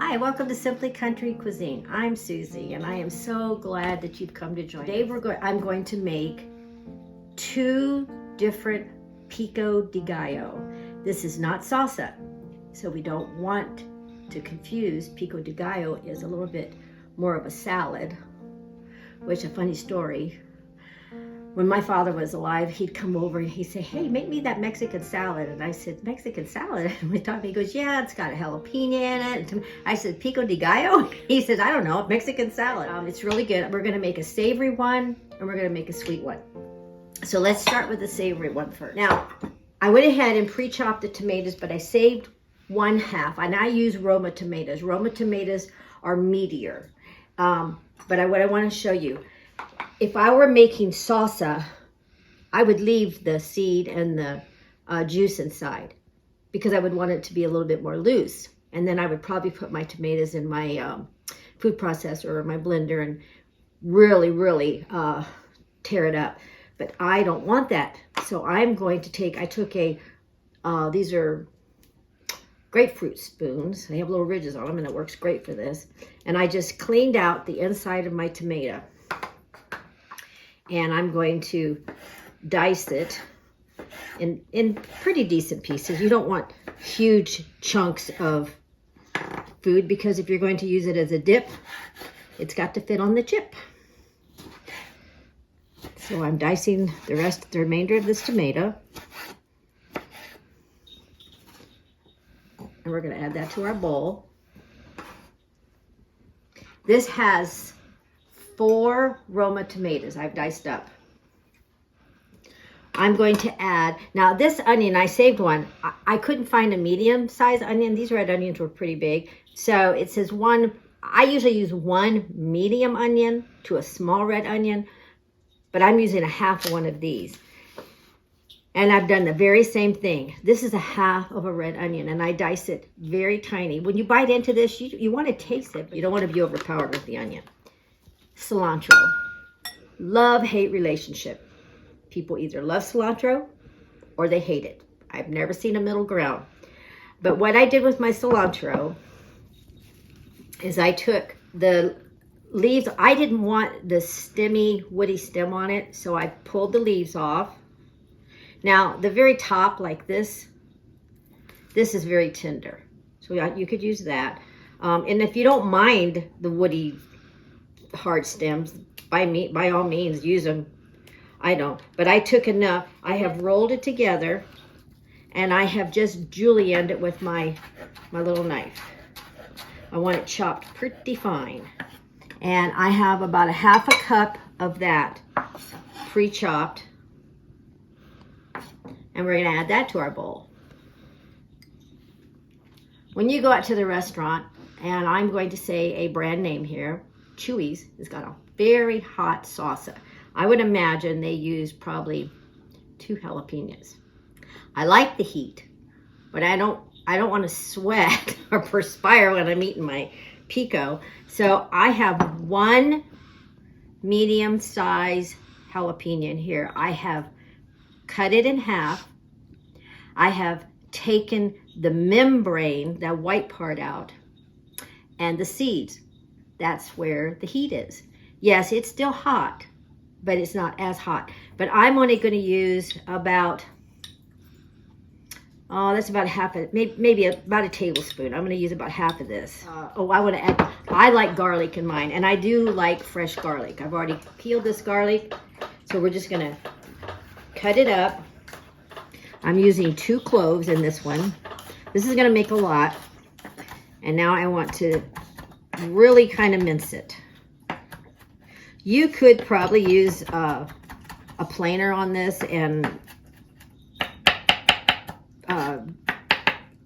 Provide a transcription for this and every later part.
Hi, welcome to Simply Country Cuisine. I'm Susie, and I am so glad that you've come to join. Today I'm going to make two different Pico de Gallo. This is not salsa, so we don't want to confuse. Pico de Gallo is a little bit more of a salad, which a funny story. When my father was alive, he'd come over and he'd say, "Hey, make me that Mexican salad." And I said, "Mexican salad?" And we talked, he goes, "Yeah, it's got a jalapeno in it." I said, "Pico de Gallo?" He says, "I don't know, Mexican salad." It's really good. We're gonna make a savory one and we're gonna make a sweet one. So let's start with the savory one first. Now, I went ahead and pre-chopped the tomatoes, but I saved one half. And I use Roma tomatoes. Roma tomatoes are meatier. What I wanna show you, if I were making salsa, I would leave the seed and the juice inside because I would want it to be a little bit more loose. And then I would probably put my tomatoes in my food processor or my blender and really tear it up. But I don't want that. So I'm going to I took these are grapefruit spoons. They have little ridges on them and it works great for this. And I just cleaned out the inside of my tomato. And I'm going to dice it in pretty decent pieces. You don't want huge chunks of food because if you're going to use it as a dip, it's got to fit on the chip. So I'm dicing the remainder of this tomato. And we're going to add that to our bowl. This has 4 Roma tomatoes I've diced up. I'm going to add, now this onion, I saved one. I couldn't find a medium size onion. These red onions were pretty big. So it says I usually use 1 medium onion to a small red onion, but I'm using a half one of these. And I've done the very same thing. This is a half of a red onion and I dice it very tiny. When you bite into this, you want to taste it, but you don't want to be overpowered with the onion. Cilantro. Love-hate relationship. People either love cilantro or they hate it. I've never seen a middle ground. But what I did with my cilantro is I took the leaves. I didn't want the stemmy, woody stem on it, so I pulled the leaves off. Now, the very top, like this is very tender. So you could use that. And if you don't mind the woody hard stems, by all means use them. I don't, but I took enough. I have rolled it together and I have just julienned it with my little knife. I want it chopped pretty fine. And I have about a half a cup of that pre-chopped, and we're going to add that to our bowl. When you go out to the restaurant, and I'm going to say a brand name here, Chewy's has got a very hot salsa. I would imagine they use probably 2 jalapenos. I like the heat, but I don't want to sweat or perspire when I'm eating my pico. So I have 1 medium size jalapeno in here. I have cut it in half. I have taken the membrane, that white part out, and the seeds. That's where the heat is. Yes, it's still hot, but it's not as hot. But I'm only going to use about, that's about maybe about a tablespoon. I'm going to use about half of this. I want to add, I like garlic in mine, and I do like fresh garlic. I've already peeled this garlic, so we're just going to cut it up. I'm using 2 cloves in this one. This is going to make a lot. And now I want to really kind of mince it. You could probably use a planer on this and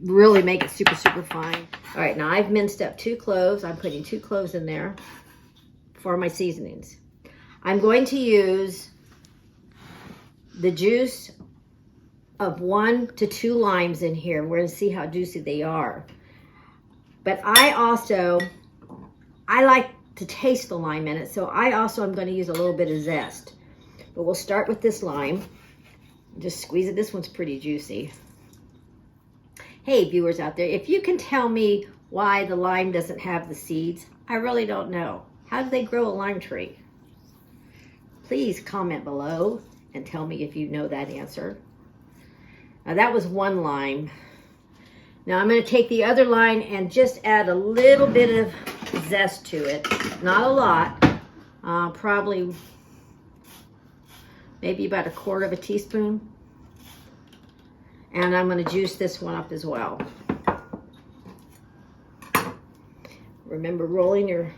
really make it super fine. All right, now I've minced up 2 cloves. I'm putting 2 cloves in there for my seasonings. I'm going to use the juice of 1 to 2 limes in here. We're going to see how juicy they are. But I like to taste the lime in it, so I also am going to use a little bit of zest. But we'll start with this lime. Just squeeze it. This one's pretty juicy. Hey, viewers out there, if you can tell me why the lime doesn't have the seeds. I really don't know. How do they grow a lime tree? Please comment below and tell me if you know that answer. Now that was one lime. Now I'm going to take the other lime and just add a little bit of zest to it. Not a lot. Probably maybe about 1/4 teaspoon. And I'm going to juice this one up as well. Remember, rolling your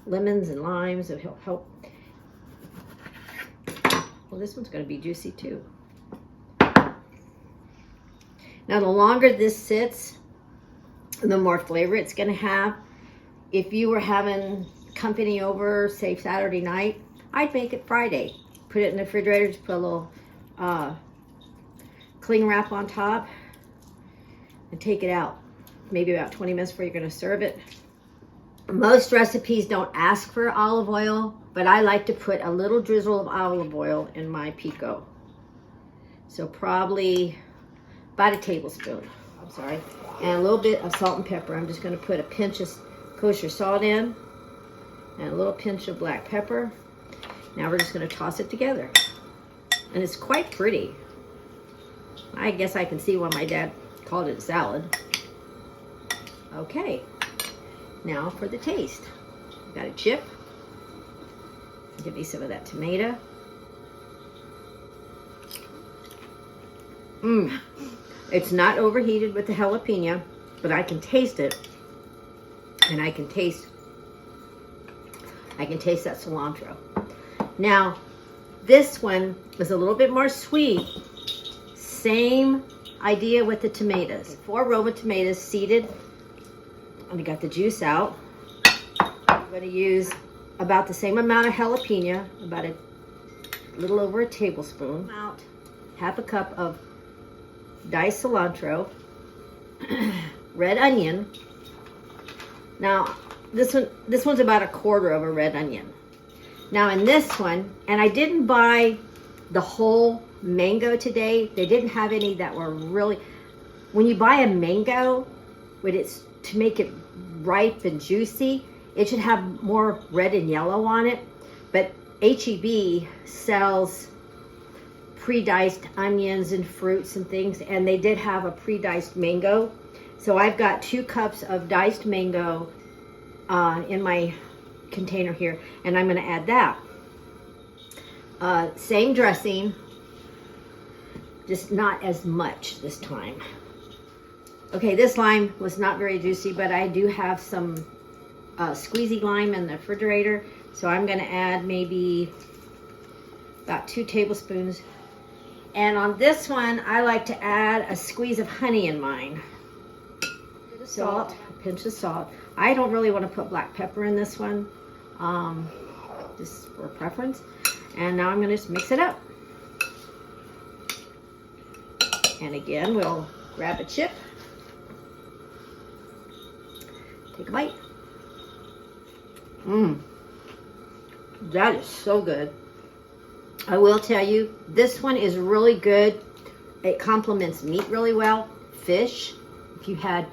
lemons and limes will help. Well, this one's going to be juicy too. Now, the longer this sits, the more flavor it's going to have. If you were having company over, say Saturday night, I'd make it Friday. Put it in the refrigerator, just put a little cling wrap on top and take it out. Maybe about 20 minutes before you're going to serve it. Most recipes don't ask for olive oil, but I like to put a little drizzle of olive oil in my pico. So probably about 1 tablespoon, I'm sorry, and a little bit of salt and pepper. I'm just going to put a pinch of kosher salt in and a little pinch of black pepper. Now we're just going to toss it together. And it's quite pretty. I guess I can see why my dad called it salad. Okay, now for the taste. Got a chip. Give me some of that tomato. It's not overheated with the jalapeno, but I can taste it. And I can taste that cilantro. Now, this one is a little bit more sweet. Same idea with the tomatoes. 4 Roma tomatoes seeded. And I got the juice out. I'm going to use about the same amount of jalapeno, about a little over 1 tablespoon. Out 1/2 cup of diced cilantro, red onion. Now, this one's about 1/4 of a red onion. Now in this one, and I didn't buy the whole mango today. They didn't have any that were really, when you buy a mango, when it's to make it ripe and juicy, it should have more red and yellow on it. But H-E-B sells pre-diced onions and fruits and things, and they did have a pre-diced mango. So I've got 2 cups of diced mango in my container here, and I'm going to add that. Same dressing, just not as much this time. Okay, this lime was not very juicy, but I do have some squeezy lime in the refrigerator, so I'm going to add maybe about 2 tablespoons. And on this one, I like to add a squeeze of honey in mine. A bit of salt, a pinch of salt. I don't really want to put black pepper in this one, just for preference. And now I'm going to just mix it up. And again, we'll grab a chip, take a bite. That is so good. I will tell you, this one is really good. It complements meat really well. Fish, if you had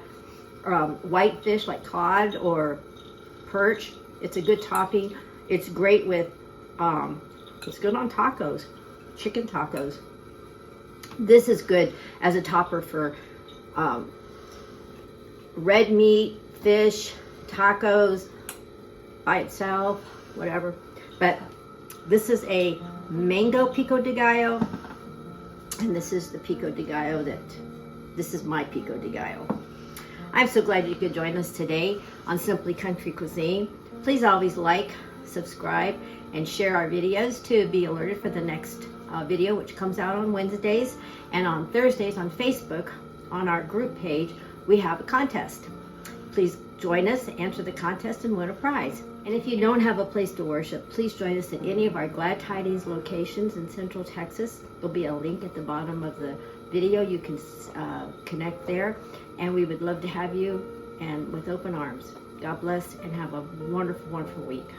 white fish like cod or perch, it's a good topping. It's great with, it's good on tacos, chicken tacos. This is good as a topper for red meat, fish, tacos, by itself, whatever. But this is a mango pico de gallo, and this is the pico de gallo this is my pico de gallo. I'm so glad you could join us today on Simply Country Cuisine. Please always like, subscribe, and share our videos to be alerted for the next video, which comes out on Wednesdays, and on Thursdays on Facebook. On our group page, we have a contest. Please join us, answer the contest, and win a prize. And if you don't have a place to worship, please join us at any of our Glad Tidings locations in Central Texas. There'll be a link at the bottom of the video. You can connect there, and we would love to have you, and with open arms. God bless, and have a wonderful, wonderful week.